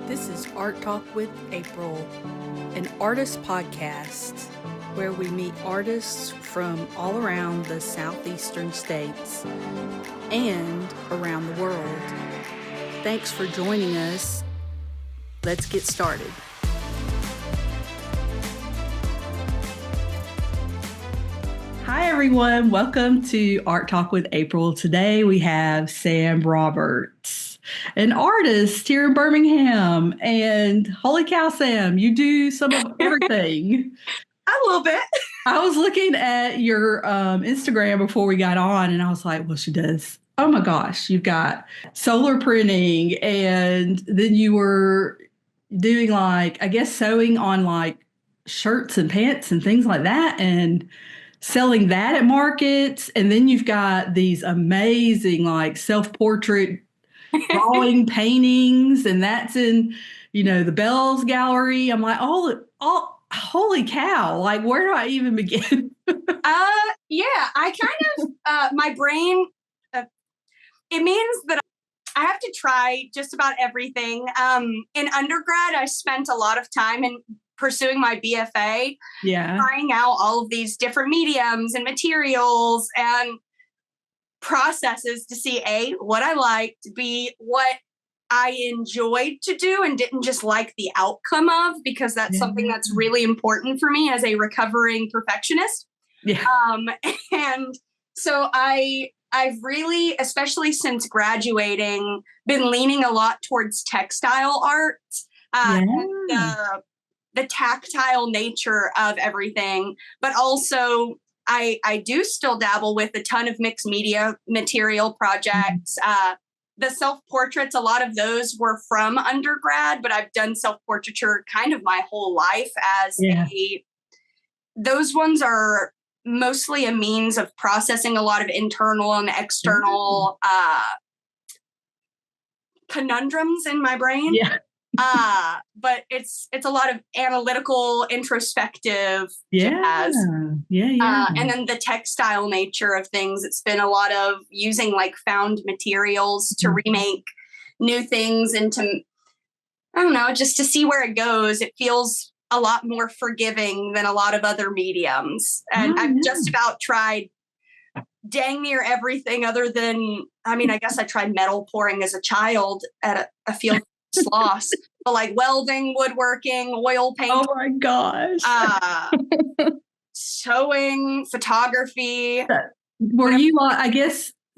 This is Art Talk with April, an artist podcast where we meet artists from all around the southeastern states and around the world. Thanks for joining us. Let's get started. Hi, everyone. Welcome to Art Talk with April. Today we have Sam Roberts, an artist here in Birmingham. And holy cow, Sam, you do some of everything. A little bit. I was looking at your Instagram before we got on, and I was like, well, she does. Oh my gosh, you've got solar printing, and then you were doing sewing on shirts and pants and things like that, and selling that at markets. And then you've got these amazing self-portrait drawing paintings, and that's in, the Bells Gallery. I'm like, holy cow, where do I even begin? I kind of, my brain, it means that I have to try just about everything. In undergrad, I spent a lot of time in pursuing my BFA, trying out all of these different mediums and materials and processes to see A, what I liked, B, what I enjoyed to do and didn't just like the outcome of, because that's something that's really important for me as a recovering perfectionist. And so I've really, especially since graduating, been leaning a lot towards textile art, the tactile nature of everything, but also I do still dabble with a ton of mixed media material projects. The self-portraits, a lot of those were from undergrad, but I've done self-portraiture kind of my whole life those ones are mostly a means of processing a lot of internal and external conundrums in my brain. But it's a lot of analytical, introspective jazz. And then the textile nature of things. It's been a lot of using found materials to remake new things into, I don't know, just to see where it goes. It feels a lot more forgiving than a lot of other mediums. And I've just about tried dang near everything other than, I guess I tried metal pouring as a child at a field sloss, but welding, woodworking, oil paint. Oh my gosh. Sewing, photography. Were you,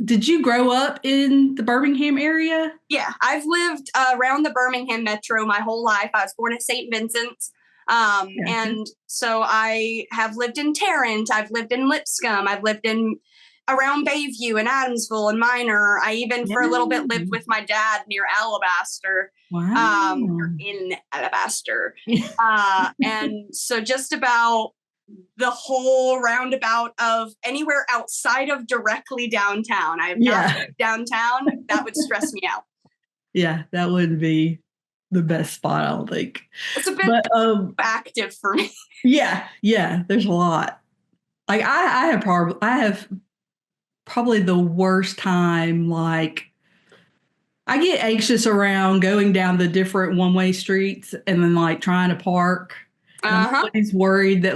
did you grow up in the Birmingham area? Yeah, I've lived around the Birmingham metro my whole life. I was born at St. Vincent's. And so I have lived in Tarrant. I've lived in Lipscomb. I've lived in around Bayview and Adamsville and Minor. I even for a little bit lived with my dad near Alabaster. Wow. In Alabaster. And so just about the whole roundabout of anywhere outside of directly downtown. I have not lived downtown. That would stress me out. Yeah, that would be the best spot, I don't think. It's a bit active for me. Yeah, there's a lot. I have probably the worst time. I get anxious around going down the different one-way streets and then trying to park. I'm always worried that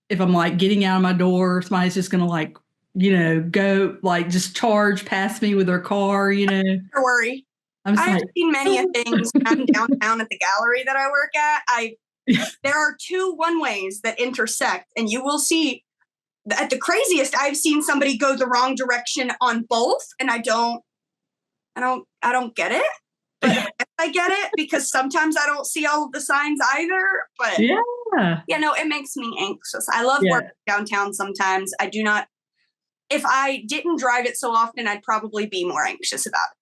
if I'm getting out of my door, somebody's just gonna go just charge past me with their car. Don't worry. I've seen many things downtown at the gallery that I work at. There are two one-ways that intersect, and you will see at the craziest, I've seen somebody go the wrong direction on both, and I don't get it. But I get it because sometimes I don't see all of the signs either. But it makes me anxious. I love working downtown sometimes. I do not. If I didn't drive it so often, I'd probably be more anxious about it.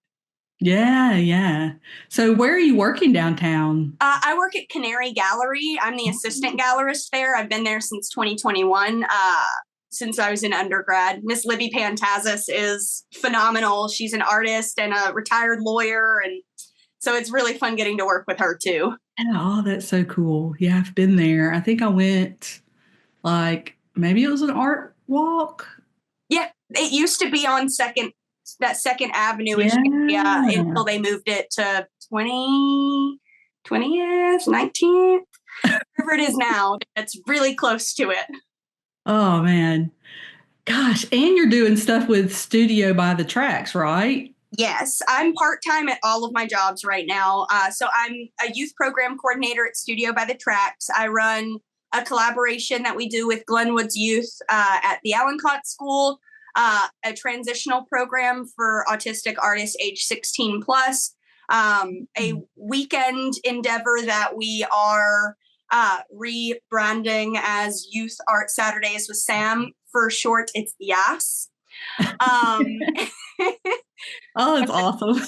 Yeah. So where are you working downtown? I work at Canary Gallery. I'm the assistant gallerist there. I've been there since 2021. Since I was in undergrad. Miss Libby Pantazis is phenomenal. She's an artist and a retired lawyer. And so it's really fun getting to work with her too. Oh, that's so cool. Yeah, I've been there. I think I went maybe it was an art walk. Yeah, it used to be on Second Avenue area until they moved it to 20th, 19th, whatever it is now. It's really close to it. Oh, man. Gosh, and you're doing stuff with Studio by the Tracks, right? Yes, I'm part-time at all of my jobs right now. So I'm a youth program coordinator at Studio by the Tracks. I run a collaboration that we do with Glenwood's youth at the Allencott School, a transitional program for autistic artists age 16 plus, a weekend endeavor that we are rebranding as Youth Art Saturdays with Sam. For short, it's YAS. Oh, it's awesome.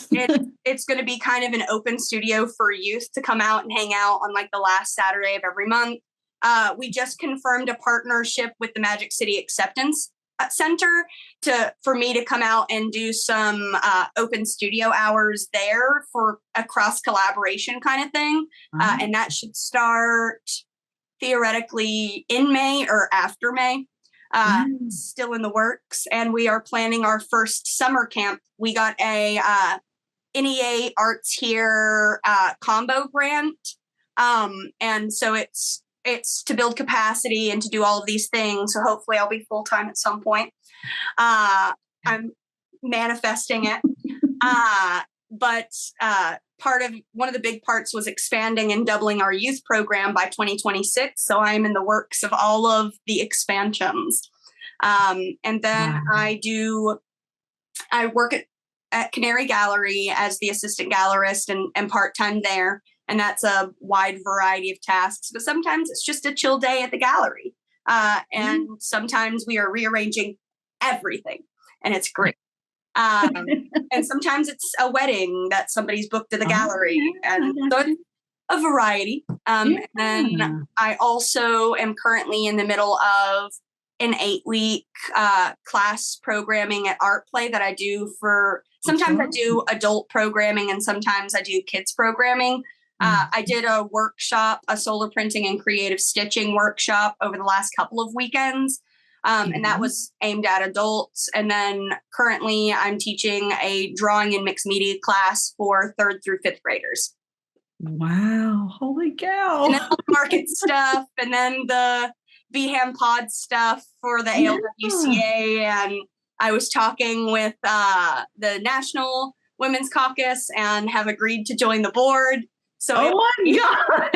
It's going to be kind of an open studio for youth to come out and hang out on like the last Saturday of every month. We just confirmed a partnership with the Magic City Acceptance Center for me to come out and do some open studio hours there for a cross collaboration kind of thing. And that should start theoretically in May or after May. Still in the works, and we are planning our first summer camp. We got a NEA Arts Here combo grant, and so it's to build capacity and to do all of these things. So hopefully I'll be full time at some point. I'm manifesting it, but one of the big parts was expanding and doubling our youth program by 2026. So I'm in the works of all of the expansions. And then wow. I work at Canary Gallery as the assistant gallerist and part-time there. And that's a wide variety of tasks, but sometimes it's just a chill day at the gallery. And sometimes we are rearranging everything, and it's great. And sometimes it's a wedding that somebody's booked at the gallery, and so it's a variety. And then I also am currently in the middle of an 8-week class programming at Artplay that I do for, sometimes I do adult programming and sometimes I do kids programming. I did a workshop, a solar printing and creative stitching workshop over the last couple of weekends. And that was aimed at adults. And then currently I'm teaching a drawing and mixed media class for 3rd through 5th graders. Wow. Holy cow. And then all the market stuff, and then the VHAM pod stuff for the ALWCA. And I was talking with the National Women's Caucus and have agreed to join the board. So my God.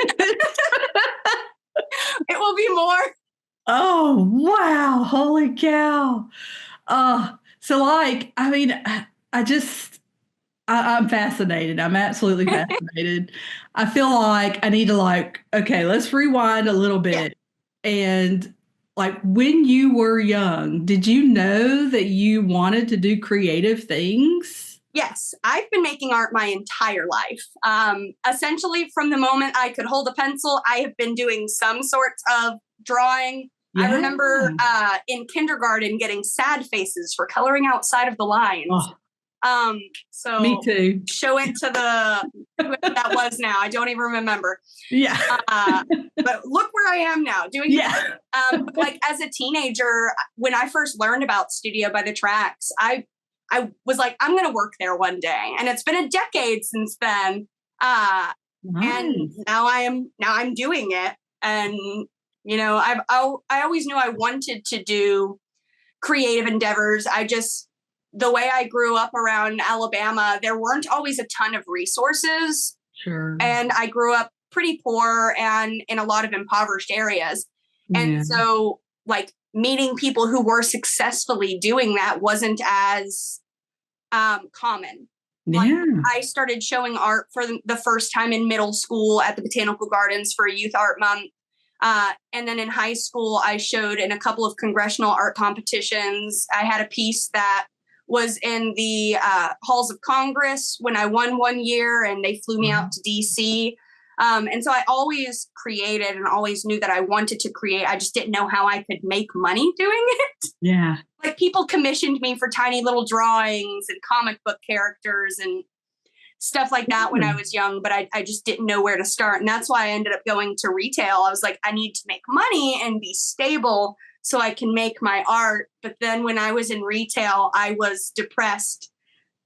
It will be more. Oh, wow. Holy cow. So like, I mean, I'm fascinated. I'm absolutely fascinated. I feel like I need to okay, let's rewind a little bit. Yeah. And like when you were young, did you know that you wanted to do creative things? Yes, I've been making art my entire life. Essentially from the moment I could hold a pencil, I have been doing some sorts of drawing. Yeah. I remember in kindergarten getting sad faces for coloring outside of the lines. Oh. So me too. Show it to whoever that was now. I don't even remember. Yeah. But look where I am now doing like as a teenager, when I first learned about Studio by the Tracks, I was like, I'm going to work there one day. And it's been a decade since then. Nice. And now I'm doing it. And, you know, I always knew I wanted to do creative endeavors. The way I grew up around Alabama, there weren't always a ton of resources. Sure. And I grew up pretty poor and in a lot of impoverished areas. And so like meeting people who were successfully doing that wasn't as common. Yeah. Like, I started showing art for the first time in middle school at the Botanical Gardens for a youth art month. And then in high school, I showed in a couple of congressional art competitions. I had a piece that was in the halls of Congress when I won one year, and they flew me out to DC. And so I always created and always knew that I wanted to create. I just didn't know how I could make money doing it. Yeah. Like people commissioned me for tiny little drawings and comic book characters and stuff like that when I was young, but I just didn't know where to start. And that's why I ended up going to retail. I was like, I need to make money and be stable so I can make my art. But then when I was in retail, I was depressed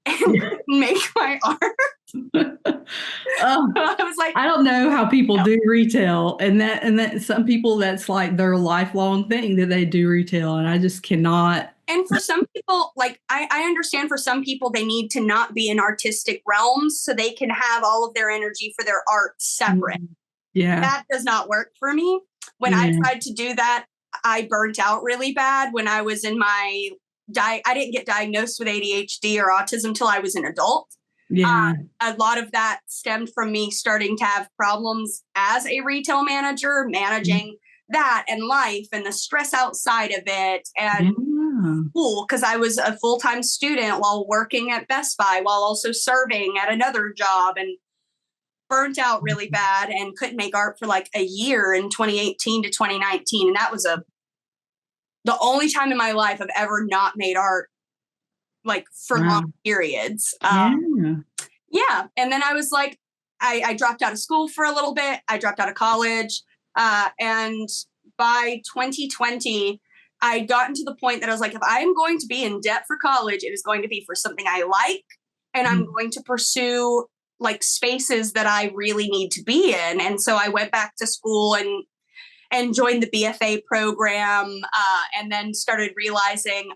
and make my art. I was like, I don't know how people do retail, and that some people, that's like their lifelong thing that they do retail, and I just cannot. And for some people, like I understand for some people, they need to not be in artistic realms so they can have all of their energy for their art separate. Yeah. That does not work for me. When I tried to do that, I burnt out really bad when I was in my I didn't get diagnosed with ADHD or autism until I was an adult. Yeah. A lot of that stemmed from me starting to have problems as a retail manager, managing that and life and the stress outside of it, and school, because I was a full-time student while working at Best Buy while also serving at another job, and burnt out really bad and couldn't make art for like a year in 2018 to 2019. And that was the only time in my life I've ever not made art, like for long periods. Yeah. And then I was like, I dropped out of school for a little bit. I dropped out of college. And by 2020, I had gotten to the point that I was like, if I'm going to be in debt for college, it is going to be for something I like. And I'm going to pursue like spaces that I really need to be in. And so I went back to school and joined the BFA program, and then started realizing,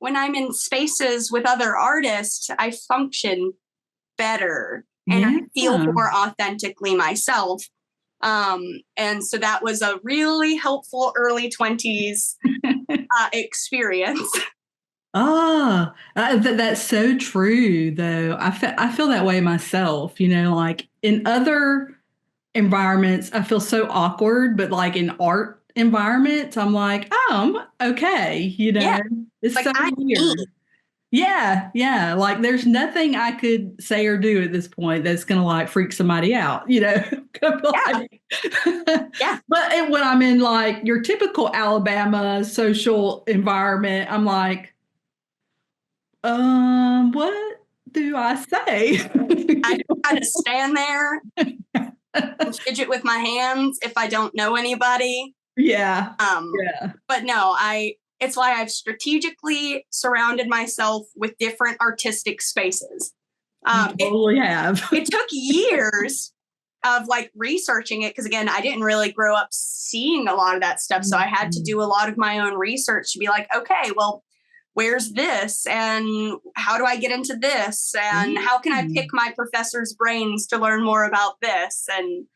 when I'm in spaces with other artists, I function better and I feel more authentically myself. And so that was a really helpful early 20s experience. That's so true, though. I feel that way myself, like in other environments, I feel so awkward, but like in art environments, I'm like, I'm okay, It's like, so weird. Yeah. Like there's nothing I could say or do at this point that's going to like freak somebody out, Yeah. But when I'm in like your typical Alabama social environment, I'm like, what do I say? I kind of stand there and fidget with my hands if I don't know anybody. Yeah. But no, it's why I've strategically surrounded myself with different artistic spaces. You totally have. It took years of like researching it, because again, I didn't really grow up seeing a lot of that stuff. So I had to do a lot of my own research to be like, okay, well, where's this? And how do I get into this? And how can I pick my professor's brains to learn more about this? And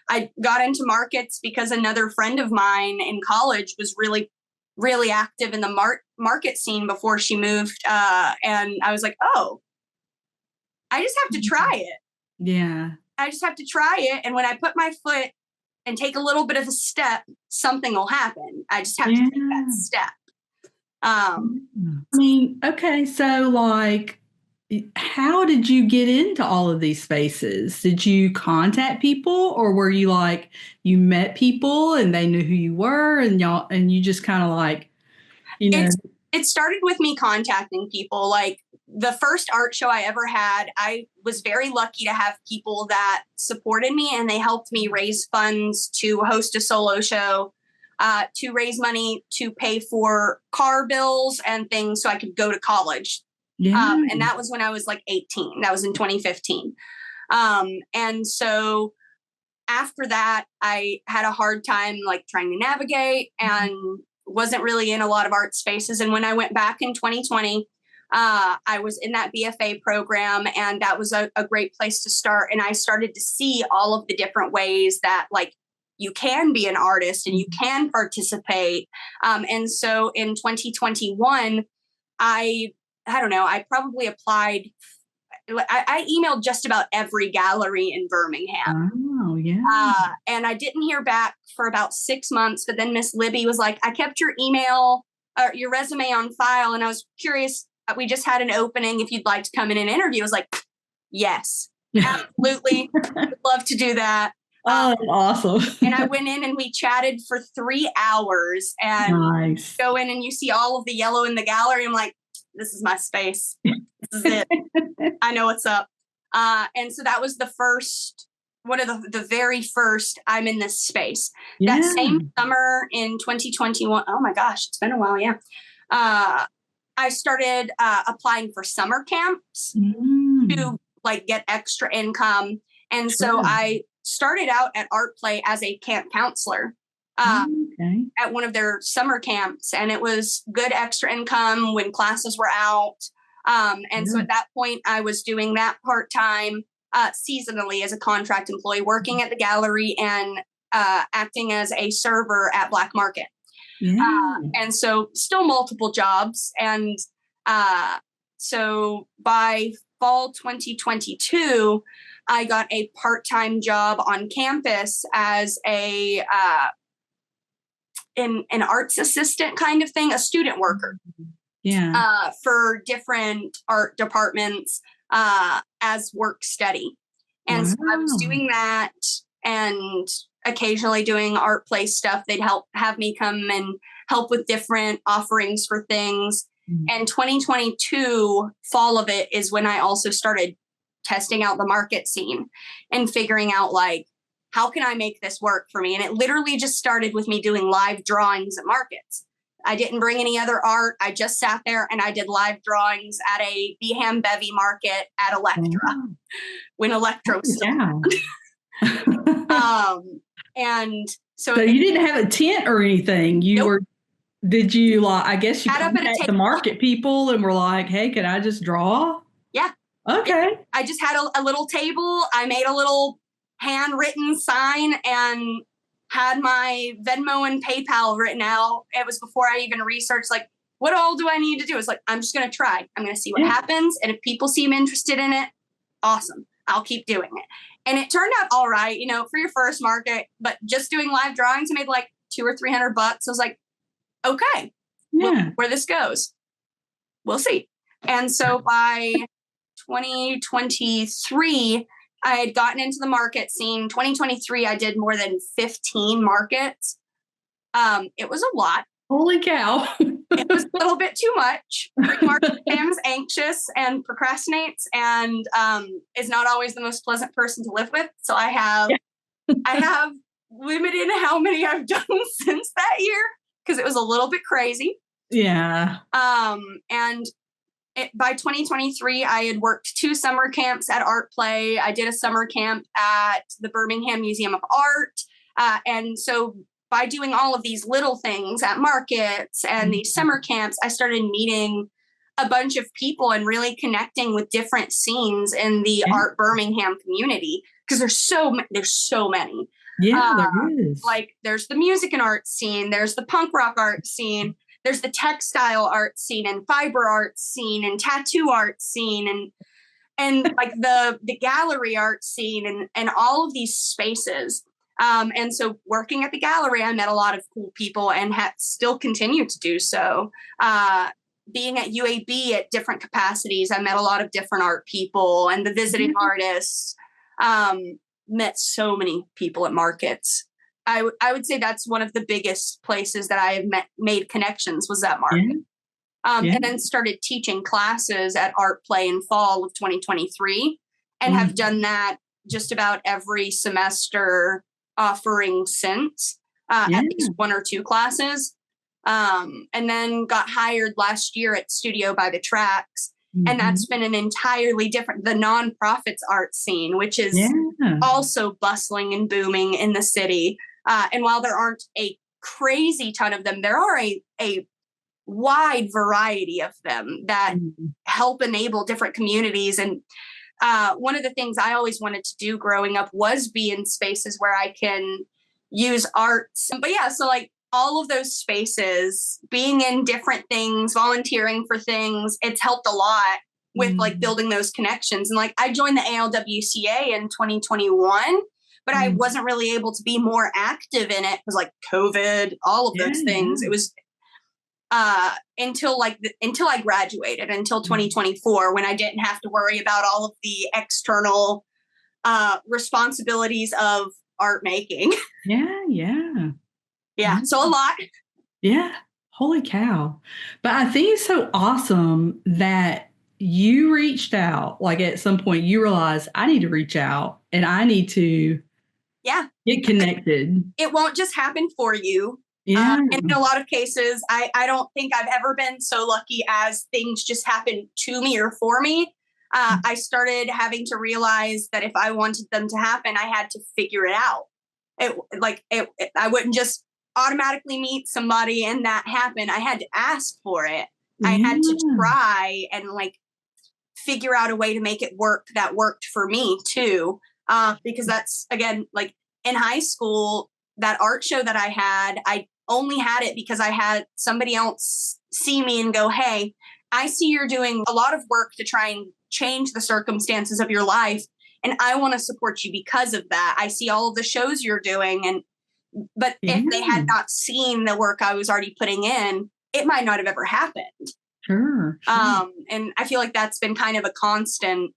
I got into markets because another friend of mine in college was really, really active in the market scene before she moved. And I was like, I just have to try it. Yeah. I just have to try it. And when I put my foot and take a little bit of a step, something will happen. I just have to take that step. Okay. So like, how did you get into all of these spaces? Did you contact people, or were you like, you met people and they knew who you were and you just kind of like, It started with me contacting people. Like the first art show I ever had, I was very lucky to have people that supported me, and they helped me raise funds to host a solo show, to raise money to pay for car bills and things so I could go to college. And that was when I was like 18. That was in 2015. And so after that, I had a hard time like trying to navigate and wasn't really in a lot of art spaces. And when I went back in 2020, I was in that BFA program, and that was a great place to start. And I started to see all of the different ways that like you can be an artist and you can participate. And so in 2021, I don't know, I probably applied. I emailed just about every gallery in Birmingham. Oh, yeah. And I didn't hear back for about 6 months. But then Miss Libby was like, I kept your email or your resume on file. And I was curious. We just had an opening. If you'd like to come in and interview, I was like, yes, absolutely. I'd love to do that. Oh, awesome. And I went in and we chatted for 3 hours, and go in and you see all of the yellow in the gallery. I'm like, this is my space. This is it. I know what's up. And so that was one of the very first I'm in this space. That same summer in 2021. Oh my gosh, it's been a while. Yeah. I started applying for summer camps to like get extra income. And so I started out at Artplay as a camp counselor at one of their summer camps. And it was good extra income when classes were out. And so at that point, I was doing that part-time seasonally as a contract employee, working at the gallery and acting as a server at Black Market. And so still multiple jobs. And so by fall 2022, I got a part-time job on campus as an arts assistant kind of thing, a student worker. For different art departments as work study. And so I was doing that and occasionally doing Artplay stuff. They'd have me come and help with different offerings for things. And 2022, fall of it, is when I also started testing out the market scene and figuring out, like, how can I make this work for me? And it literally just started with me doing live drawings at markets. I didn't bring any other art. I just sat there and I did live drawings at a Beham Bevy market at Electra when Electra was still and so you didn't have a tent or anything. Did you, like, I guess you contacted the market people and were like, hey, can I just draw? Yeah. Okay. I just had a little table. I made a little handwritten sign and had my Venmo and PayPal written out. It was before I even researched, like, what all do I need to do? It's like, I'm just going to try. I'm going to see what happens. And if people seem interested in it, awesome. I'll keep doing it. And it turned out all right, for your first market, but just doing live drawings, I made like $200 or $300. I was like, okay, where this goes, we'll see. And so by 2023, I had gotten into the market scene. 2023, I did more than 15 markets. It was a lot. Holy cow. It was a little bit too much. Market Pam's anxious and procrastinates and is not always the most pleasant person to live with. So I have limited how many I've done since that year because it was a little bit crazy. Yeah. And by 2023, I had worked 2 summer camps at Artplay. I did a summer camp at the Birmingham Museum of Art. And so by doing all of these little things at markets and these summer camps, I started meeting a bunch of people and really connecting with different scenes in the Art Birmingham community because there's so many. Yeah, there is. Like there's the music and art scene, there's the punk rock art scene, there's the textile art scene and fiber art scene and tattoo art scene and like the gallery art scene and all of these spaces. And so working at the gallery, I met a lot of cool people and still continue to do so. Being at UAB at different capacities, I met a lot of different art people and the visiting artists. Met so many people at markets. I would say that's one of the biggest places that I have made connections was that market. And then started teaching classes at Artplay in fall of 2023 and have done that just about every semester offering since at least 1 or 2 classes. And then got hired last year at Studio by the Tracks. And that's been an entirely different, the nonprofits art scene, which is also bustling and booming in the city. And while there aren't a crazy ton of them, there are a wide variety of them that help enable different communities. And one of the things I always wanted to do growing up was be in spaces where I can use arts. But yeah, so like all of those spaces, being in different things, volunteering for things, it's helped a lot with like building those connections. And like I joined the ALWCA in 2021, but I wasn't really able to be more active in it because like COVID, all of those things. It was until I graduated, until 2024, when I didn't have to worry about all of the external responsibilities of art making. So a lot. Yeah. Holy cow. But I think it's so awesome that you reached out. Like at some point you realized I need to reach out and I need to get connected. It won't just happen for you. Yeah. And in a lot of cases, I don't think I've ever been so lucky as things just happen to me or for me. I started having to realize that if I wanted them to happen, I had to figure it out. I wouldn't just automatically meet somebody and that happen. I had to ask for it. I had to try and like figure out a way to make it work that worked for me too. Because that's, again, like in high school, that art show that I only had it because I had somebody else see me and go, hey, I see you're doing a lot of work to try and change the circumstances of your life. And I want to support you because of that. I see all of the shows you're doing. But if they had not seen the work I was already putting in, it might not have ever happened. Sure. And I feel like that's been kind of a constant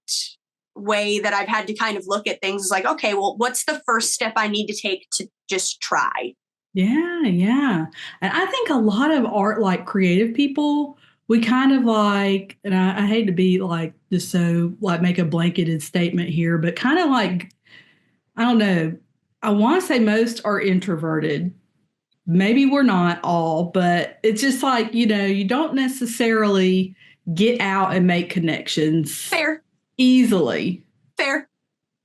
way that I've had to kind of look at things, is like, okay, well, what's the first step I need to take to just try? Yeah, yeah. And I think a lot of art, like creative people, we kind of like, and I hate to be like just so like make a blanketed statement here, but kind of like, I don't know, I want to say most are introverted. Maybe we're not all, but it's just like, you don't necessarily get out and make connections Fair. easily. Fair.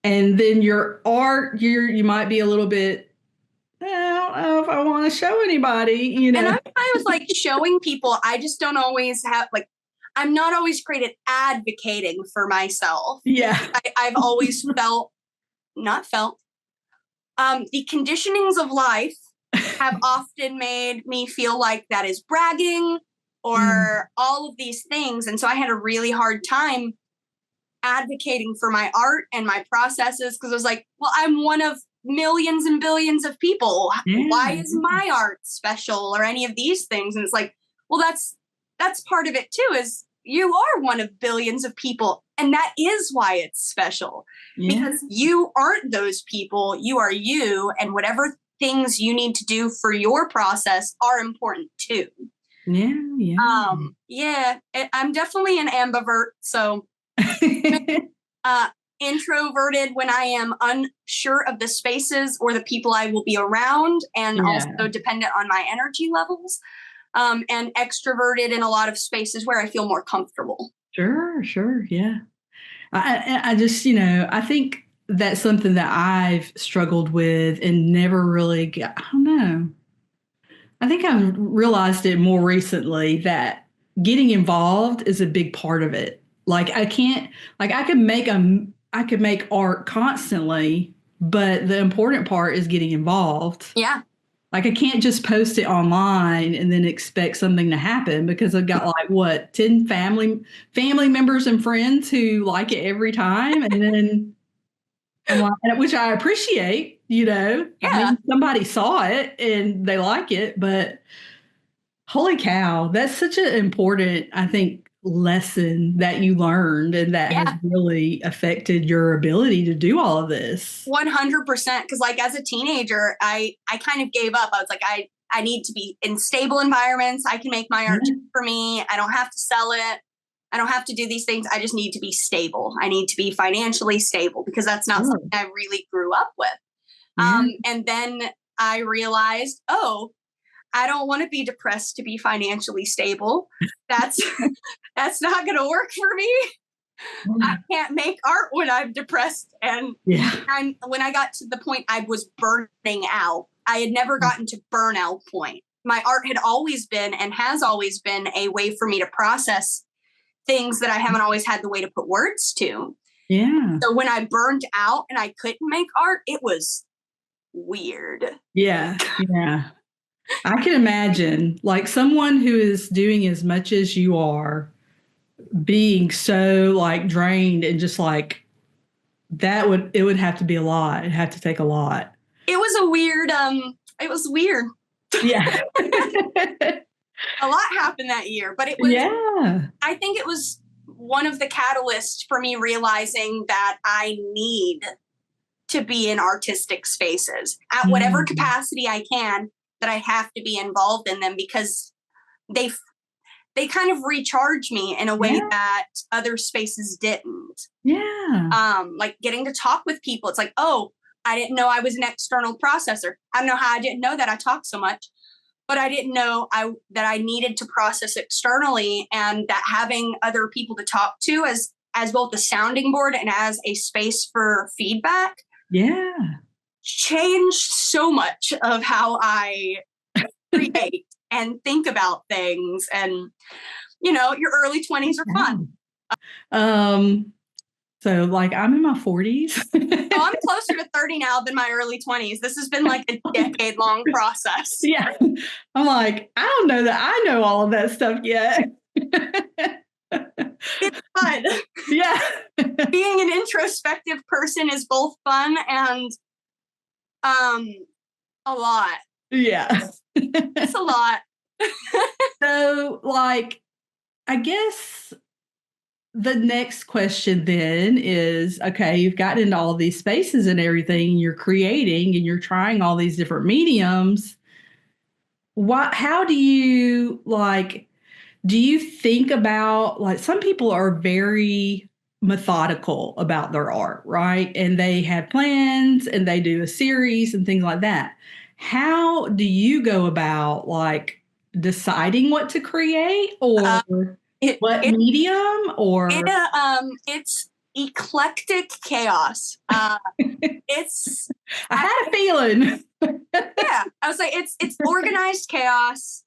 And then your art, you might be a little bit, I don't know if I want to show anybody, And I was like showing people, I just don't always have, like, I'm not always great at advocating for myself. Yeah. I've always the conditionings of life have often made me feel like that is bragging or all of these things. And so I had a really hard time advocating for my art and my processes, because I was like, well, I'm one of millions and billions of people. Why is my art special or any of these things? And it's like, well, that's part of it too, is you are one of billions of people. And that is why it's special, because you aren't those people. You are you, and whatever things you need to do for your process are important too. I'm definitely an ambivert. So introverted when I am unsure of the spaces or the people I will be around, and also dependent on my energy levels, and extroverted in a lot of spaces where I feel more comfortable. Sure. Yeah. I just, I think that's something that I've struggled with and never really I don't know. I think I've realized it more recently that getting involved is a big part of it. Like I could make art constantly, but the important part is getting involved. Yeah. Like I can't just post it online and then expect something to happen, because I've got 10 family members and friends who like it every time. And then I'm like, which I appreciate, I mean, somebody saw it and they like it, but holy cow, that's such an important, I think, lesson that you learned, and that has really affected your ability to do all of this. 100%. Because like as a teenager, I kind of gave up. I was like, I need to be in stable environments. I can make my art for me. I don't have to sell it. I don't have to do these things. I just need to be stable. I need to be financially stable, because that's not something I really grew up with. And then I realized, I don't want to be depressed to be financially stable. That's not going to work for me. I can't make art when I'm depressed. And when I got to the point I was burning out, I had never gotten to burnout point. My art had always been and has always been a way for me to process things that I haven't always had the way to put words to. Yeah. So when I burned out and I couldn't make art, it was weird. Yeah. I can imagine, like, someone who is doing as much as you are being so like drained, and just like it would have to be a lot. It'd have to take a lot. It was weird. Yeah. A lot happened that year, but it was, I think it was one of the catalysts for me realizing that I need to be in artistic spaces at whatever capacity I can, that I have to be involved in them, because they kind of recharge me in a way that other spaces didn't. Yeah. Like getting to talk with people. It's like, I didn't know I was an external processor. I don't know how I didn't know that I talk so much. but I didn't know that I needed to process externally, and that having other people to talk to as both a sounding board and as a space for feedback. Yeah. Changed so much of how I create and think about things. And, your early 20s are fun. So like I'm in my 40s. I'm closer to 30 now than my early 20s. This has been like a decade-long process. Yeah. I'm like, I don't know that I know all of that stuff yet. It's fun. Yeah. Being an introspective person is both fun and a lot. Yeah. It's a lot. So like, I guess the next question then is, okay, you've gotten into all these spaces and everything, you're creating and you're trying all these different mediums. How do you do you think about, like, some people are very methodical about their art, right? And they have plans and they do a series and things like that. How do you go about like deciding what to create, or what medium, or it's eclectic chaos. It's I had a feeling. Yeah, I was like, it's organized chaos.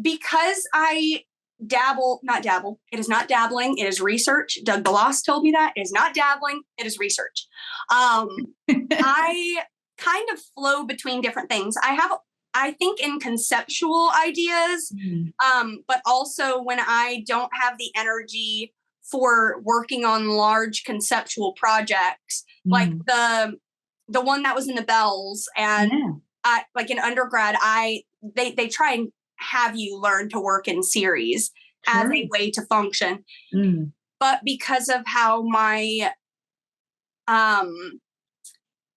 Because I it is not dabbling, it is research. Doug Bloss told me that. It is not dabbling, it is research. I kind of flow between different things. I think in conceptual ideas, but also when I don't have the energy for working on large conceptual projects, like the one that was in the Bells, and like in undergrad, they try and have you learn to work in series as a way to function. But because of how my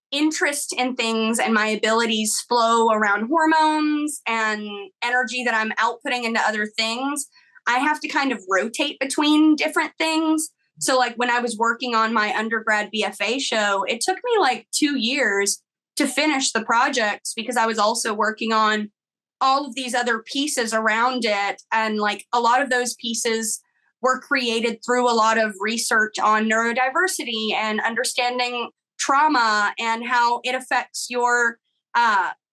interest in things and my abilities flow around hormones and energy that I'm outputting into other things, I have to kind of rotate between different things. So like when I was working on my undergrad BFA show, it took me like 2 years to finish the projects because I was also working on all of these other pieces around it. And like a lot of those pieces were created through a lot of research on neurodiversity and understanding trauma and how it affects your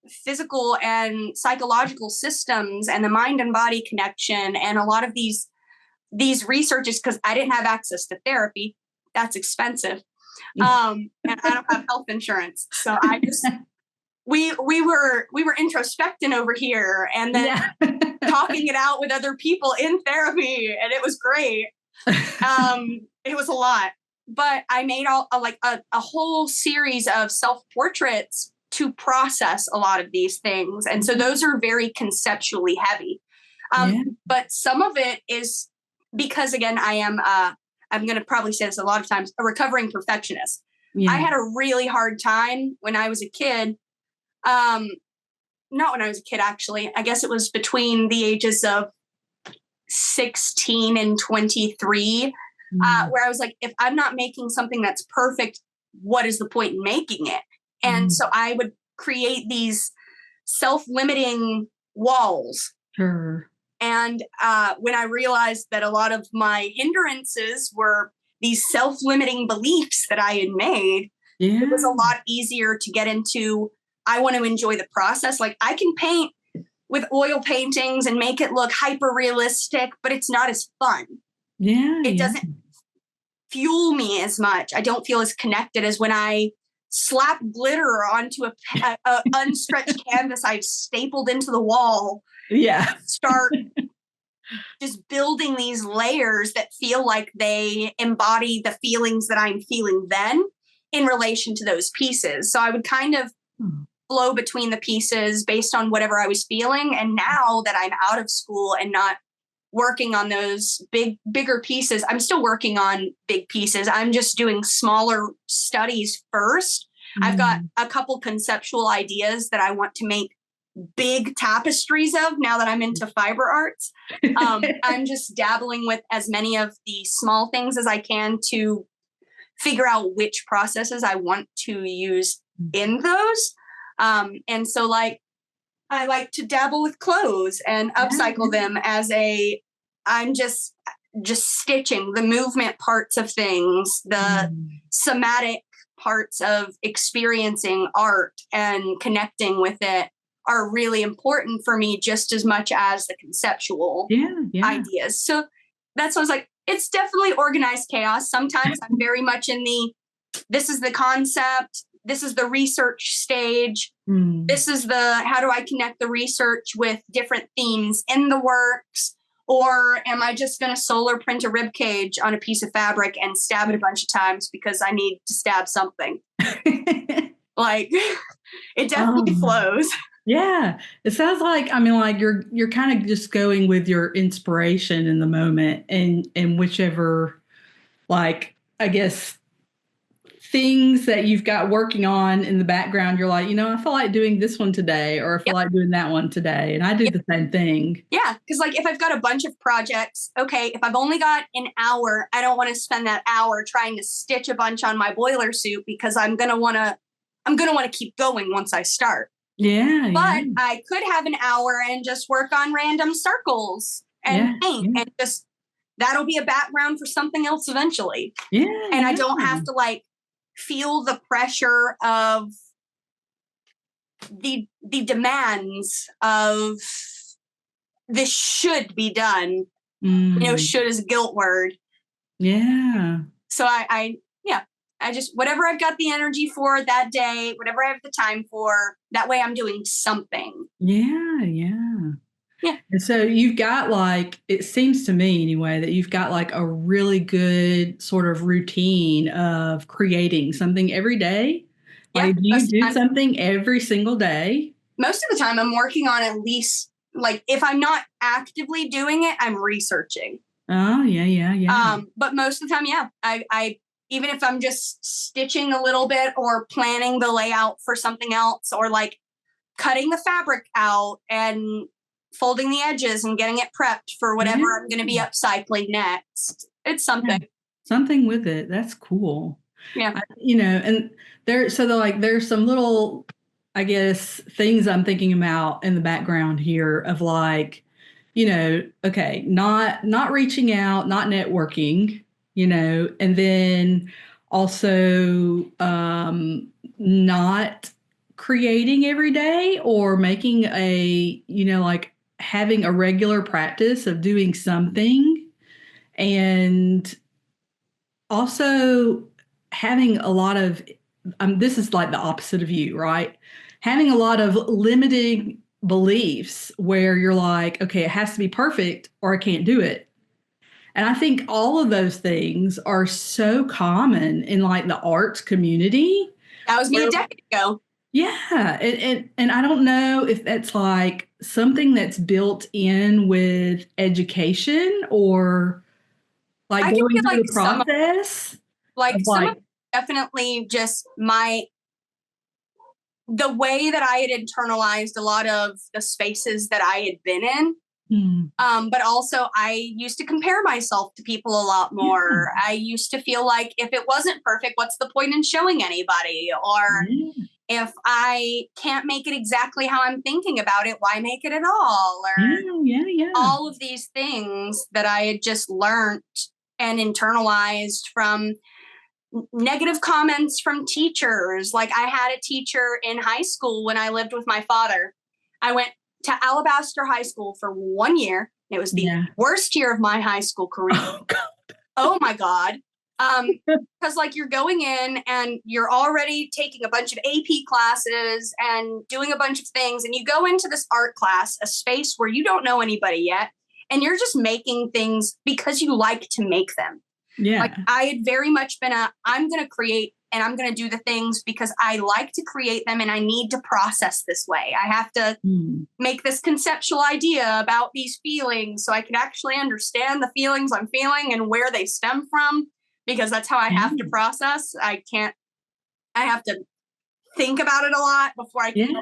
physical and psychological systems and the mind and body connection. And a lot of these researches, because I didn't have access to therapy, that's expensive. And I don't have health insurance. So I just we were introspecting over here and then talking it out with other people in therapy, and it was great. It was a lot, but I made a whole series of self-portraits to process a lot of these things, and so those are very conceptually heavy. But some of it is because, again, I am I'm going to probably say this a lot of times, a recovering perfectionist. I had a really hard time when I was a kid. Not when I was a kid, actually. I guess it was between the ages of 16 and 23, where I was like, if I'm not making something that's perfect, what is the point in making it? And so I would create these self-limiting walls. Sure. And when I realized that a lot of my hindrances were these self-limiting beliefs that I had made, it was a lot easier to get into. I want to enjoy the process. Like I can paint with oil paintings and make it look hyper realistic, but it's not as fun. It doesn't fuel me as much. I don't feel as connected as when I slap glitter onto a unstretched canvas I've stapled into the wall. Start just building these layers that feel like they embody the feelings that I'm feeling then in relation to those pieces. So I would kind of flow between the pieces based on whatever I was feeling. And now that I'm out of school and not working on those bigger pieces, I'm still working on big pieces. I'm just doing smaller studies first. I've got a couple conceptual ideas that I want to make big tapestries of now that I'm into fiber arts. I'm just dabbling with as many of the small things as I can to figure out which processes I want to use in those. And so like I like to dabble with clothes and upcycle them as I'm just stitching the movement parts of things, the somatic parts of experiencing art and connecting with it are really important for me just as much as the conceptual ideas. So that's what I was like, it's definitely organized chaos. Sometimes I'm very much in this is the concept, this is the research stage, this is how do I connect the research with different themes in the works? Or am I just going to solar print a rib cage on a piece of fabric and stab it a bunch of times because I need to stab something? Like, it definitely flows. Yeah. It sounds like, I mean, like you're kind of just going with your inspiration in the moment and whichever, like, I guess, things that you've got working on in the background, you're like, I feel like doing this one today, or I feel like doing that one today. And I do the same thing. Yeah. Because like if I've got a bunch of projects, okay, if I've only got an hour, I don't want to spend that hour trying to stitch a bunch on my boiler suit because I'm going to want to keep going once I start. Yeah. But I could have an hour and just work on random circles and paint and just, that'll be a background for something else eventually. Yeah. And I don't have to like feel the pressure of the demands of this should be done. Should is a guilt word. Yeah. So I just, whatever I've got the energy for that day, whatever I have the time for, that way I'm doing something. Yeah. And so you've got like, it seems to me anyway, that you've got like a really good sort of routine of creating something every day. Like, do you do something every single day? Most of the time I'm working on at least, like, if I'm not actively doing it, I'm researching. Oh, yeah. But most of the time, I even if I'm just stitching a little bit or planning the layout for something else or like cutting the fabric out and folding the edges and getting it prepped for whatever I'm going to be upcycling next. It's something. Yeah. Something with it. That's cool. Yeah. And there's some little, I guess, things I'm thinking about in the background here of like, okay, not reaching out, not networking, and then also not creating every day or making like having a regular practice of doing something, and also having a lot of, this is like the opposite of you, right? Having a lot of limiting beliefs where you're like, okay, it has to be perfect or I can't do it. And I think all of those things are so common in like the arts community. That was me a decade ago. Yeah. And I don't know if that's like something that's built in with education or like going through the process. Some of definitely just the way that I had internalized a lot of the spaces that I had been in. But also I used to compare myself to people a lot more. I used to feel like if it wasn't perfect, what's the point in showing anybody? Or if I can't make it exactly how I'm thinking about it, why make it at all? Or all of these things that I had just learned and internalized from negative comments from teachers. Like I had a teacher in high school when I lived with my father. I went to Alabaster High School for 1 year. It was the worst year of my high school career. Oh my God. Because like you're going in and you're already taking a bunch of AP classes and doing a bunch of things. And you go into this art class, a space where you don't know anybody yet. And you're just making things because you like to make them. Yeah. Like I had very much been I'm going to create and I'm going to do the things because I like to create them and I need to process this way. I have to make this conceptual idea about these feelings so I can actually understand the feelings I'm feeling and where they stem from, because that's how I have to process. I have to think about it a lot before I can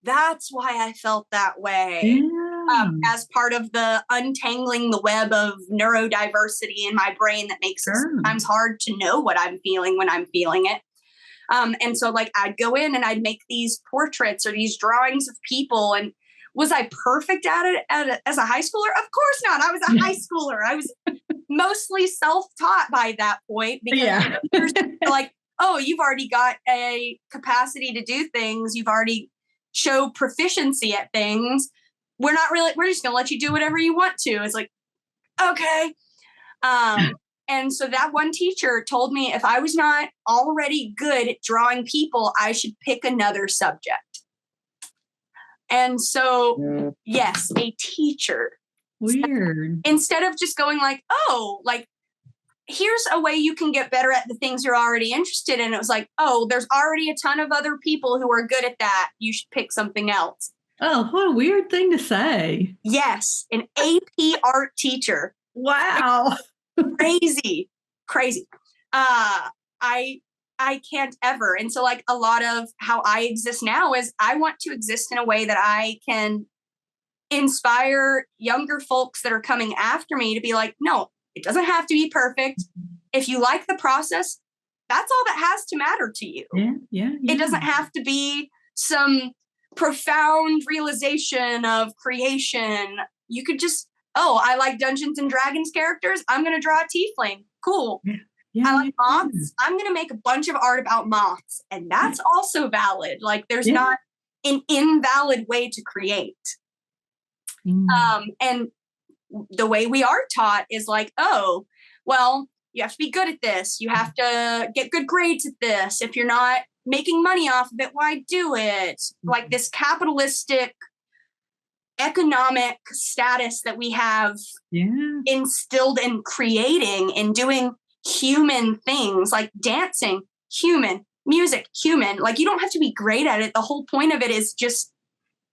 that's why I felt that way. As part of the untangling the web of neurodiversity in my brain that makes it sometimes hard to know what I'm feeling when I'm feeling it. And so like I'd go in and I'd make these portraits or these drawings of people. And was I perfect at it as a high schooler? Of course not. I was a high schooler. I was mostly self-taught by that point because they're like, oh, you've already got a capacity to do things. You've already showed proficiency at things. We're just going to let you do whatever you want to. It's like, okay. And so that one teacher told me if I was not already good at drawing people, I should pick another subject. And so, yes, a teacher. Weird. Instead of just going like, oh, like, here's a way you can get better at the things you're already interested in. It was like, oh, there's already a ton of other people who are good at that. You should pick something else. Oh, what a weird thing to say. Yes, an AP art teacher. Wow. Crazy. I can't ever. And so like a lot of how I exist now is I want to exist in a way that I can inspire younger folks that are coming after me to be like, no, it doesn't have to be perfect. If you like the process, that's all that has to matter to you. Yeah. It doesn't have to be some profound realization of creation. You could just, oh, I like Dungeons and Dragons characters. I'm going to draw a tiefling. Cool. Yeah, I like moths. I'm going to make a bunch of art about moths. And that's also valid. Like there's not an invalid way to create. And the way we are taught is like, oh, well, you have to be good at this. You have to get good grades at this. If you're not making money off of it, why do it? Like this capitalistic economic status that we have instilled in creating and doing human things like dancing, human, music, human. Like you don't have to be great at it. The whole point of it is just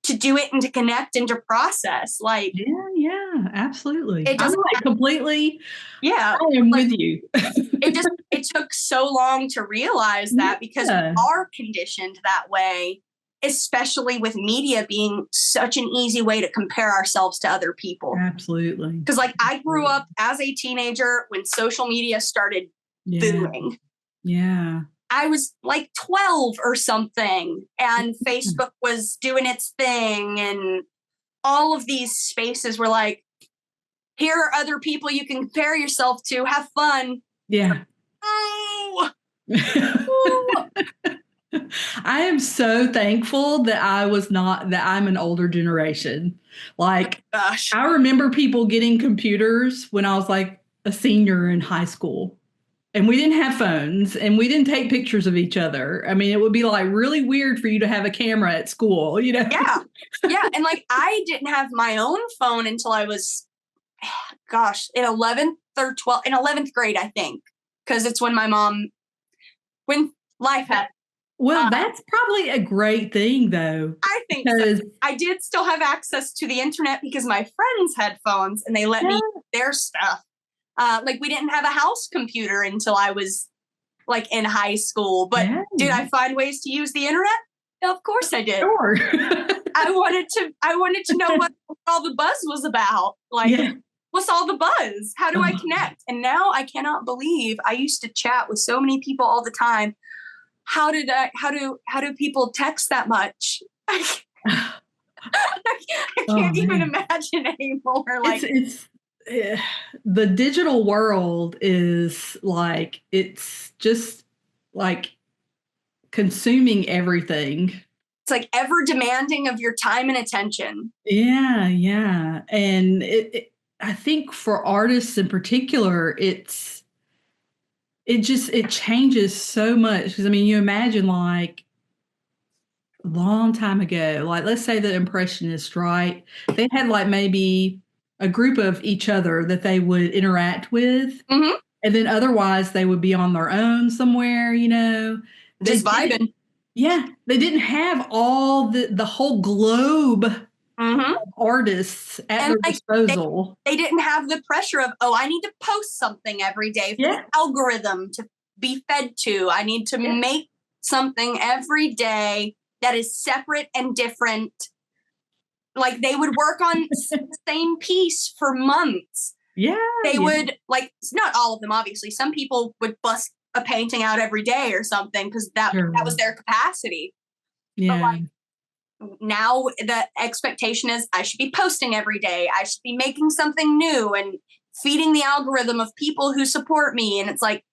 to do it and to connect and to process. Like yeah, absolutely. It doesn't completely. Yeah, I am with you. it took so long to realize that because we are conditioned that way, especially with media being such an easy way to compare ourselves to other people. Absolutely. Because like I grew up as a teenager when social media started booming. Yeah. I was like 12 or something, and Facebook was doing its thing, and all of these spaces were like, here are other people you can compare yourself to. Have fun. Yeah. Oh. I am so thankful that I'm an older generation. Like, gosh. I remember people getting computers when I was like a senior in high school. And we didn't have phones and we didn't take pictures of each other. I mean, it would be like really weird for you to have a camera at school, you know? Yeah. And like, I didn't have my own phone until I was, in 11th grade, I think. Because it's when when life happened. Well, that's probably a great thing, though. I think so. I did still have access to the internet because my friends had phones and they let me use their stuff. Like we didn't have a house computer until I was like in high school. But did I find ways to use the internet? Of course I did. Sure. I wanted to know what all the buzz was about. Like, what's all the buzz? How do I connect? And now I cannot believe I used to chat with so many people all the time. How do people text that much? I can't even imagine anymore. Like it's the digital world is like, it's just like consuming everything. It's like ever demanding of your time and attention. Yeah. And I think for artists in particular, it changes so much. Because I mean, you imagine like a long time ago, like let's say the Impressionists, right? They had like maybe a group of each other that they would interact with. Mm-hmm. And then otherwise they would be on their own somewhere, you know. Just vibing. Yeah. They didn't have all the whole globe of artists at their disposal. They didn't have the pressure of, I need to post something every day for the algorithm to be fed to. I need to make something every day that is separate and different. Like they would work on the same piece for months. Yeah. They would, like, not all of them, obviously. Some people would bust a painting out every day or something, because that was their capacity. Yeah. But like now the expectation is I should be posting every day. I should be making something new and feeding the algorithm of people who support me. And it's like,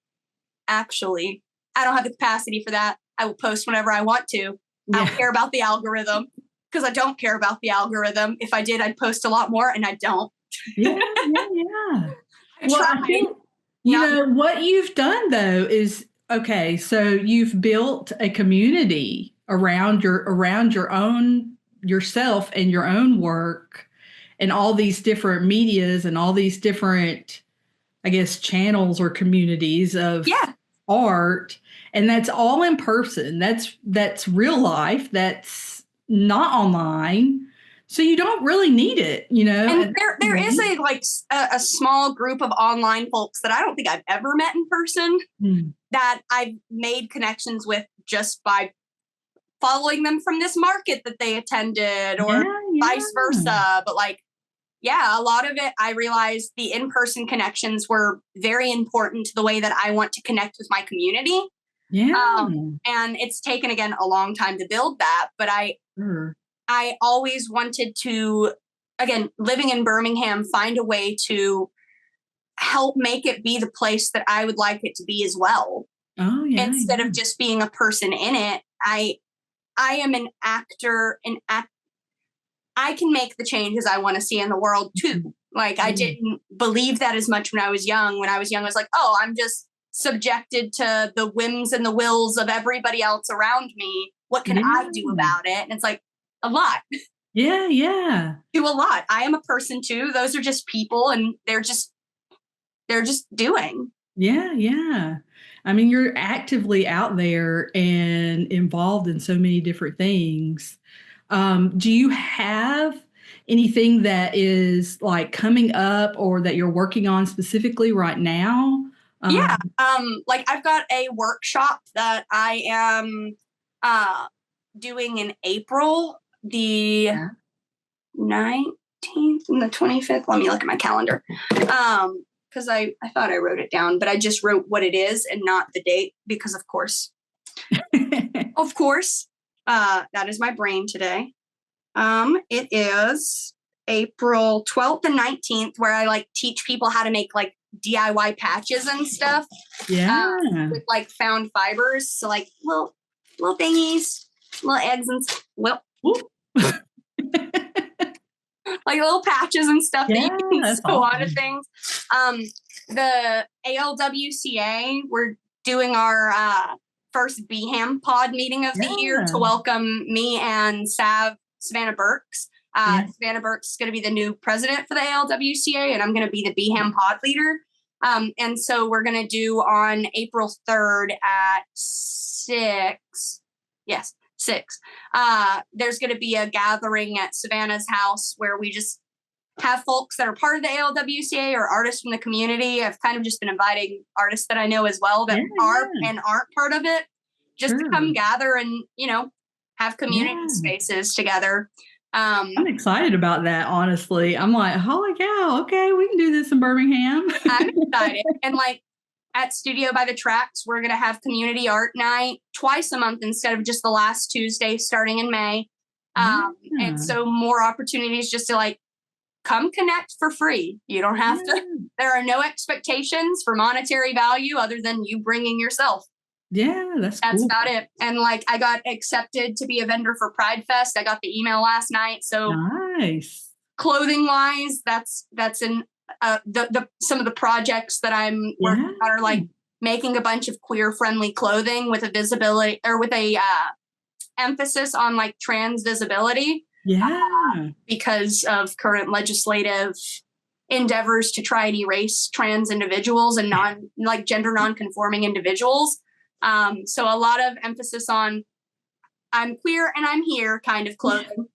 actually, I don't have the capacity for that. I will post whenever I want to. I don't care about the algorithm, because I don't care about the algorithm. If I did, I'd post a lot more, and I don't. Yeah. Well, I think, you know, what you've done though is, okay, so you've built a community around your own yourself and your own work and all these different medias and all these different, I guess, channels or communities of art. And that's all in person. That's real life. That's not online. So you don't really need it, you know. And there is a small group of online folks that I don't think I've ever met in person that I've made connections with just by following them from this market that they attended, or vice versa. But like, a lot of it, I realized the in-person connections were very important to the way that I want to connect with my community. Yeah. And it's taken, again, a long time to build that, but I always wanted to, again, living in Birmingham, find a way to help make it be the place that I would like it to be as well. Oh, yeah. Instead of just being a person in it, I am an actor, I can make the changes I want to see in the world too. Like, I didn't believe that as much when I was young. When I was young, I was like, oh, I'm just subjected to the whims and the wills of everybody else around me. What can I do about it? And it's like, a lot. Yeah. Do a lot. I am a person too. Those are just people, and they're just doing. Yeah. I mean, you're actively out there and involved in so many different things. Do you have anything that is like coming up or that you're working on specifically right now? Like I've got a workshop that I am doing in April, the 19th and the 25th. Let me look at my calendar. Because I thought I wrote it down, but I just wrote what it is and not the date, because of course, that is my brain today. It is April 12th and 19th, where I like teach people how to make like DIY patches and stuff. With like found fibers. So like little thingies, little eggs and like little patches and stuff that you can sew onto things. The ALWCA, we're doing our first BHAM pod meeting of the year to welcome me and Savannah Burks. Savannah Burks is going to be the new president for the ALWCA, and I'm going to be the BHAM pod leader. And so we're going to do on April 3rd at 6. Yes, 6. There's going to be a gathering at Savannah's house where we just have folks that are part of the ALWCA or artists from the community. I've kind of just been inviting artists that I know as well that are and aren't part of it, just to come gather and, you know, have community spaces together. I'm excited about that, honestly. I'm like, holy cow, okay, we can do this in Birmingham. I'm excited. And like at Studio by the Tracks, we're going to have community art night twice a month instead of just the last Tuesday starting in May. And so more opportunities just to like come connect for free. You don't have to, there are no expectations for monetary value other than you bringing yourself. Yeah, that's cool. About it. And like I got accepted to be a vendor for Pride Fest. I got the email last night. So nice. Clothing wise, that's in the some of the projects that I'm working on are like making a bunch of queer friendly clothing with a visibility or with a emphasis on like trans visibility. Because of current legislative endeavors to try and erase trans individuals and gender non-conforming individuals. So a lot of emphasis on I'm queer and I'm here kind of clothing.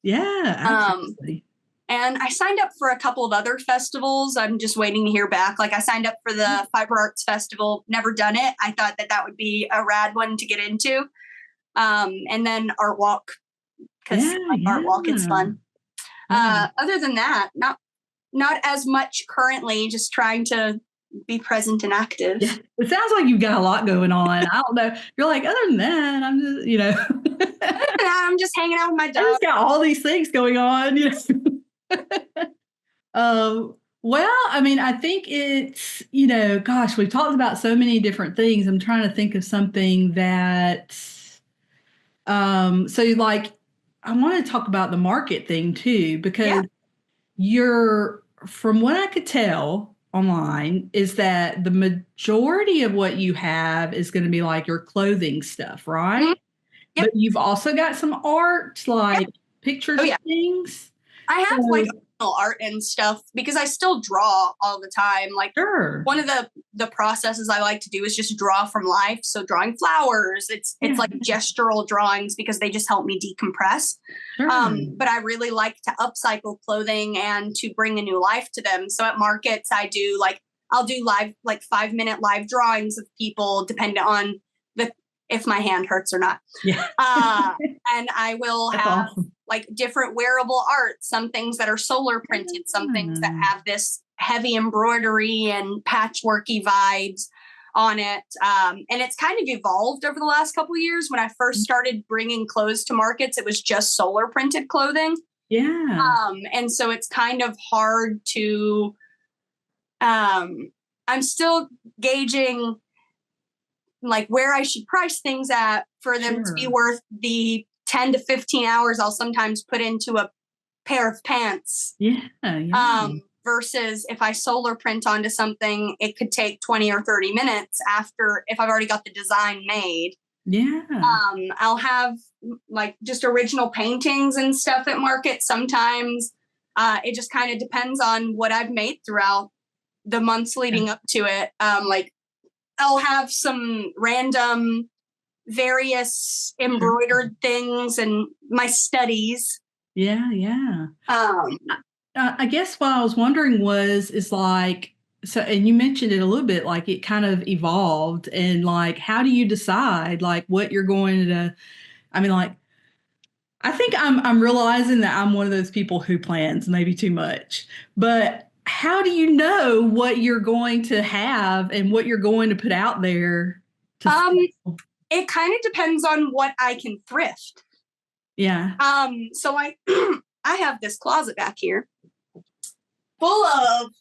Absolutely. And I signed up for a couple of other festivals. I'm just waiting to hear back. Like I signed up for the Fiber Arts Festival, never done it. I thought that would be a rad one to get into. And then Art Walk, because Art Walk is fun. Other than that, not as much currently, just trying to be present and active. Yeah. It sounds like you've got a lot going on. I don't know. You're like, other than that, I'm just, I'm just hanging out with my I dog. just got all these things going on. Well, I mean, I think it's, gosh, we've talked about so many different things. I'm trying to think of something that, so like, I want to talk about the market thing too, because from what I could tell online, is that the majority of what you have is going to be like your clothing stuff, right? Mm-hmm. Yep. But you've also got some art, like pictures and things. I have like art and stuff because I still draw all the time. Like one of the processes I like to do is just draw from life. So drawing flowers, it's like gestural drawings because they just help me decompress. But I really like to upcycle clothing and to bring a new life to them. So at markets, I'll do live, like 5-minute live drawings of people depending on if my hand hurts or not. Yeah. And I will have like different wearable art, some things that are solar printed, some things that have this heavy embroidery and patchworky vibes on it. And it's kind of evolved over the last couple of years. When I first started bringing clothes to markets, it was just solar printed clothing. Yeah. And so it's kind of hard to, I'm still gauging like where I should price things at for them to be worth the 10 to 15 hours I'll sometimes put into a pair of pants. Versus if I solar print onto something, it could take 20 or 30 minutes if I've already got the design made. Yeah. I'll have like just original paintings and stuff at market sometimes. It just kind of depends on what I've made throughout the months leading up to it. Like I'll have some random various embroidered things and my studies. Yeah. I guess what I was wondering is like, so, and you mentioned it a little bit, like it kind of evolved, and like, how do you decide like what you're going to, I mean, like, I think I'm realizing that I'm one of those people who plans maybe too much, but how do you know what you're going to have and what you're going to put out there? It kind of depends on what I can thrift. Yeah. So I have this closet back here full of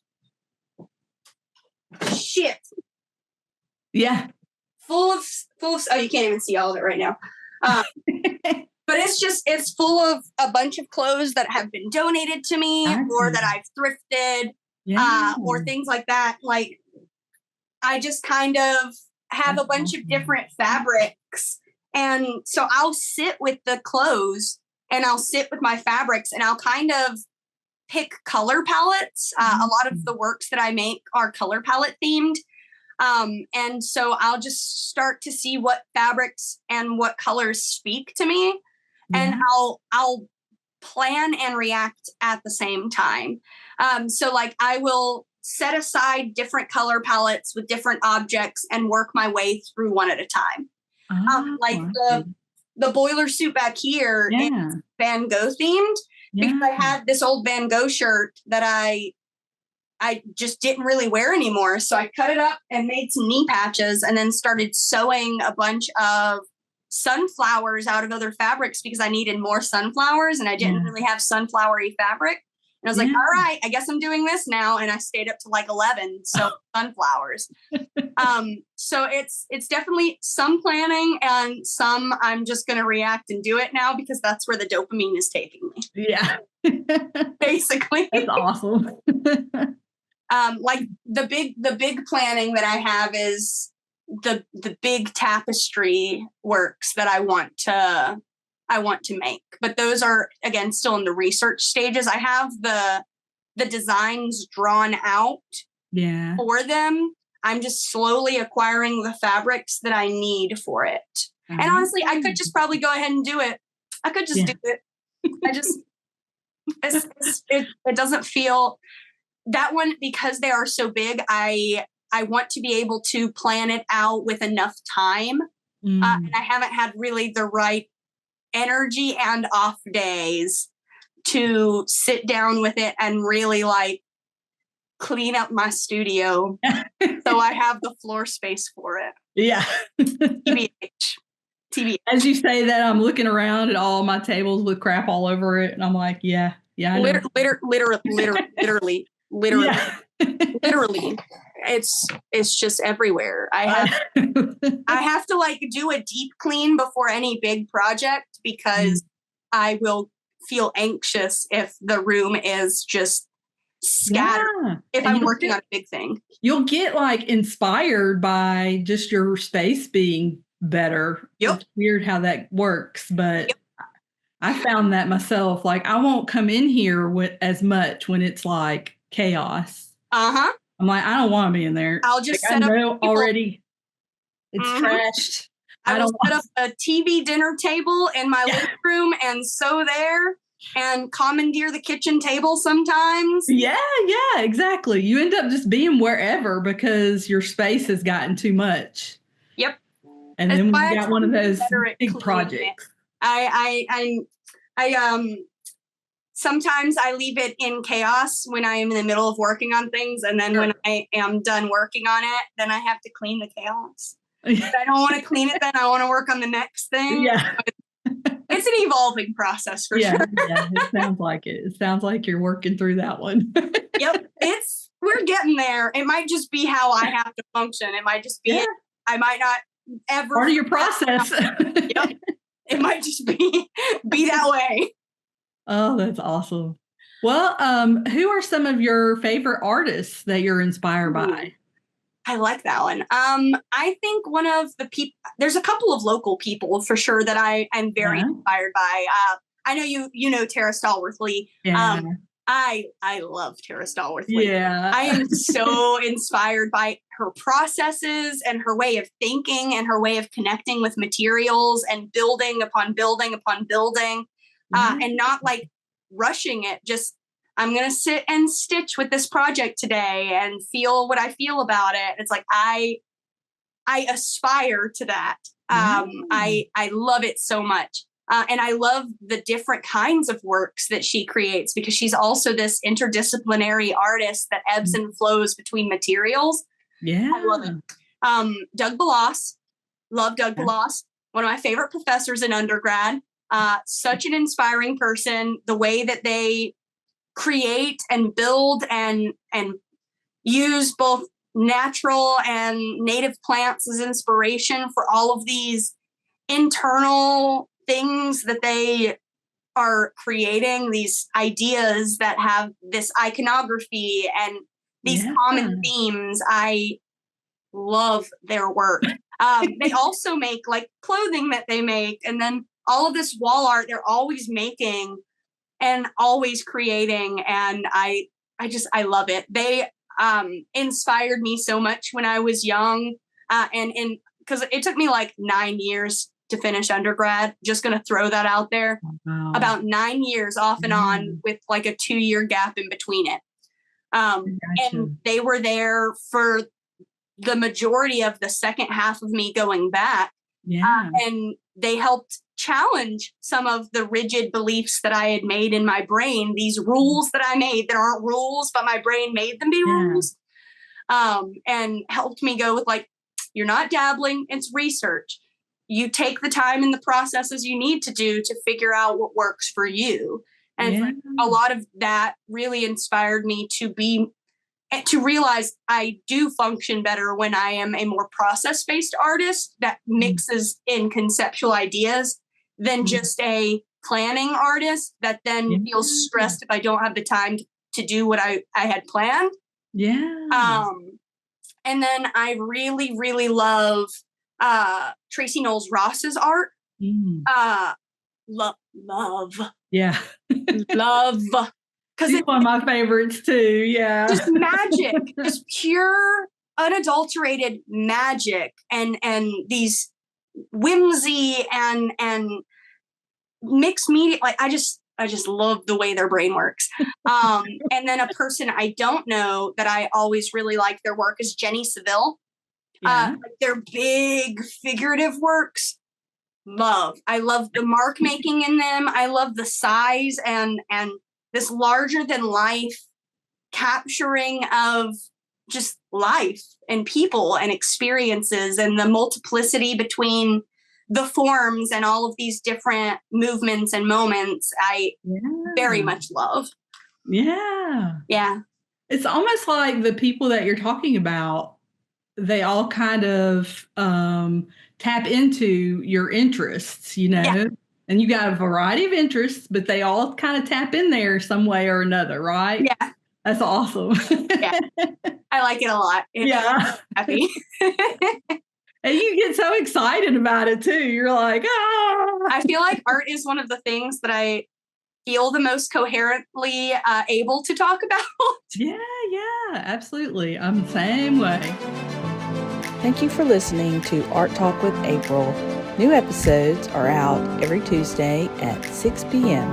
shit. Yeah. Full of, oh, you can't even see all of it right now. But it's full of a bunch of clothes that have been donated to me or that I've thrifted, or things like that. Like I just kind of have a bunch of different fabrics. And so I'll sit with the clothes and I'll sit with my fabrics and I'll kind of pick color palettes. A lot of the works that I make are color palette themed. And so I'll just start to see what fabrics and what colors speak to me. And I'll plan and react at the same time. So like I will set aside different color palettes with different objects and work my way through one at a time. Like the boiler suit back here is Van Gogh themed because I had this old Van Gogh shirt that I just didn't really wear anymore. So I cut it up and made some knee patches and then started sewing a bunch of sunflowers out of other fabrics because I needed more sunflowers and I didn't really have sunflowery fabric. And I was like, all right, I guess I'm doing this now. And I stayed up to like 11. So sunflowers. So it's definitely some planning and some I'm just going to react and do it now because that's where the dopamine is taking me. Yeah. Basically. That's awesome. Like the big planning that I have is the big tapestry works that I want to make, but those are again still in the research stages. I have the designs drawn out for them. I'm just slowly acquiring the fabrics that I need for it. And honestly, I could just probably go ahead and do it. I could just do it. I just it doesn't feel that one because they are so big. I want to be able to plan it out with enough time. And I haven't had really the right energy and off days to sit down with it and really like clean up my studio so I have the floor space for it. Yeah. TBH. As you say that, I'm looking around at all my tables with crap all over it, and I'm like, yeah, I know. Literally. Yeah. Literally. It's just everywhere. I have to like do a deep clean before any big project because I will feel anxious if the room is just scattered. If I'm working on a big thing. You'll get like inspired by just your space being better. Yep. It's weird how that works, but I found that myself. Like I won't come in here as much when it's like chaos. Uh-huh. I'm like, I don't want to be in there. I'll just like, set I know up already it's trashed. I will set up a TV dinner table in my living room and sew there and commandeer the kitchen table sometimes. Yeah, exactly. You end up just being wherever because your space has gotten too much. Yep. And then we got one of those big projects. I sometimes I leave it in chaos when I am in the middle of working on things. And then when I am done working on it, then I have to clean the chaos. If I don't want to clean it, then I want to work on the next thing. Yeah. It's an evolving process for sure. Yeah, it sounds like it. It sounds like you're working through that one. Yep. We're getting there. It might just be how I have to function. It might just be I might not ever part of your process. Yep. It might just be that way. Oh, that's awesome. Well, who are some of your favorite artists that you're inspired by? I like that one. I think one of the people, there's a couple of local people for sure that I am very inspired by. I know you know Tara Stallworthy. Yeah. I love Tara Stallworthy. Yeah. I am so inspired by her processes and her way of thinking and her way of connecting with materials and building upon building upon building, and not like rushing it. Just I'm going to sit and stitch with this project today and feel what I feel about it. It's like, I aspire to that. I love it so much. And I love the different kinds of works that she creates because she's also this interdisciplinary artist that ebbs and flows between materials. Yeah. I love it. Doug Balass. Love Doug Balass. One of my favorite professors in undergrad. Such an inspiring person. The way that they create and build and use both natural and native plants as inspiration for all of these internal things that they are creating, these ideas that have this iconography and these common themes. I love their work. They also make like clothing that they make, and then all of this wall art they're always making and always creating. And I love it. They inspired me so much when I was young. And because it took me like 9 years to finish undergrad, just going to throw that out there. Wow. About 9 years off and on with like a 2-year gap in between it. And they were there for the majority of the second half of me going back. And they helped challenge some of the rigid beliefs that I had made in my brain, these rules that I made that aren't rules, but my brain made them be rules. And helped me go with like, you're not dabbling, it's research. You take the time and the processes you need to do to figure out what works for you. And a lot of that really inspired me to realize I do function better when I am a more process-based artist that mixes in conceptual ideas than just a planning artist that then feels stressed if I don't have the time to do what I had planned. And then I really, really love Tracy Knowles Ross's art. Love. Yeah. Love. Because it's one of my favorites too. Yeah. Just magic, just pure, unadulterated magic, and these whimsy and mixed media. Like I just love the way their brain works. And then a person I don't know that I always really like their work is Jenny Seville. Their big figurative works. I love the mark making in them. I love the size and this larger than life capturing of just life and people and experiences and the multiplicity between the forms and all of these different movements and moments I very much love. Yeah. Yeah. It's almost like the people that you're talking about, they all kind of tap into your interests, Yeah. and you got a variety of interests, but they all kind of tap in there some way or another, right? Yeah. That's awesome. Yeah. I like it a lot. It's happy. And you get so excited about it too. You're like, ah. I feel like art is one of the things that I feel the most coherently able to talk about. Yeah, absolutely. I'm the same way. Thank you for listening to Art Talk with April. New episodes are out every Tuesday at 6 p.m.